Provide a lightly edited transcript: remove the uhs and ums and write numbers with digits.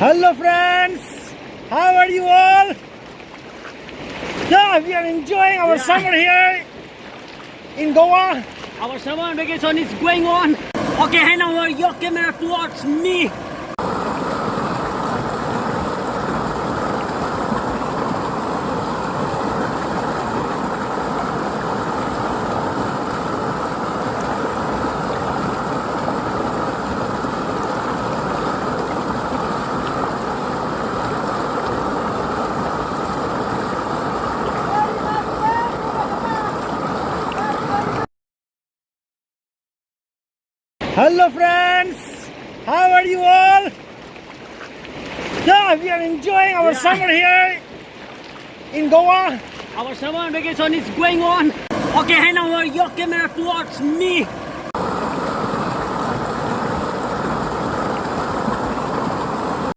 Hello friends, how are you all? Yeah, we are enjoying our summer here in Goa. Our summer vacation is going on. Okay, hand over your camera towards me. Hello friends, how are you all? Yeah, we are enjoying our summer here in Goa. Our summer vacation is going on. Okay, hand over your camera towards me.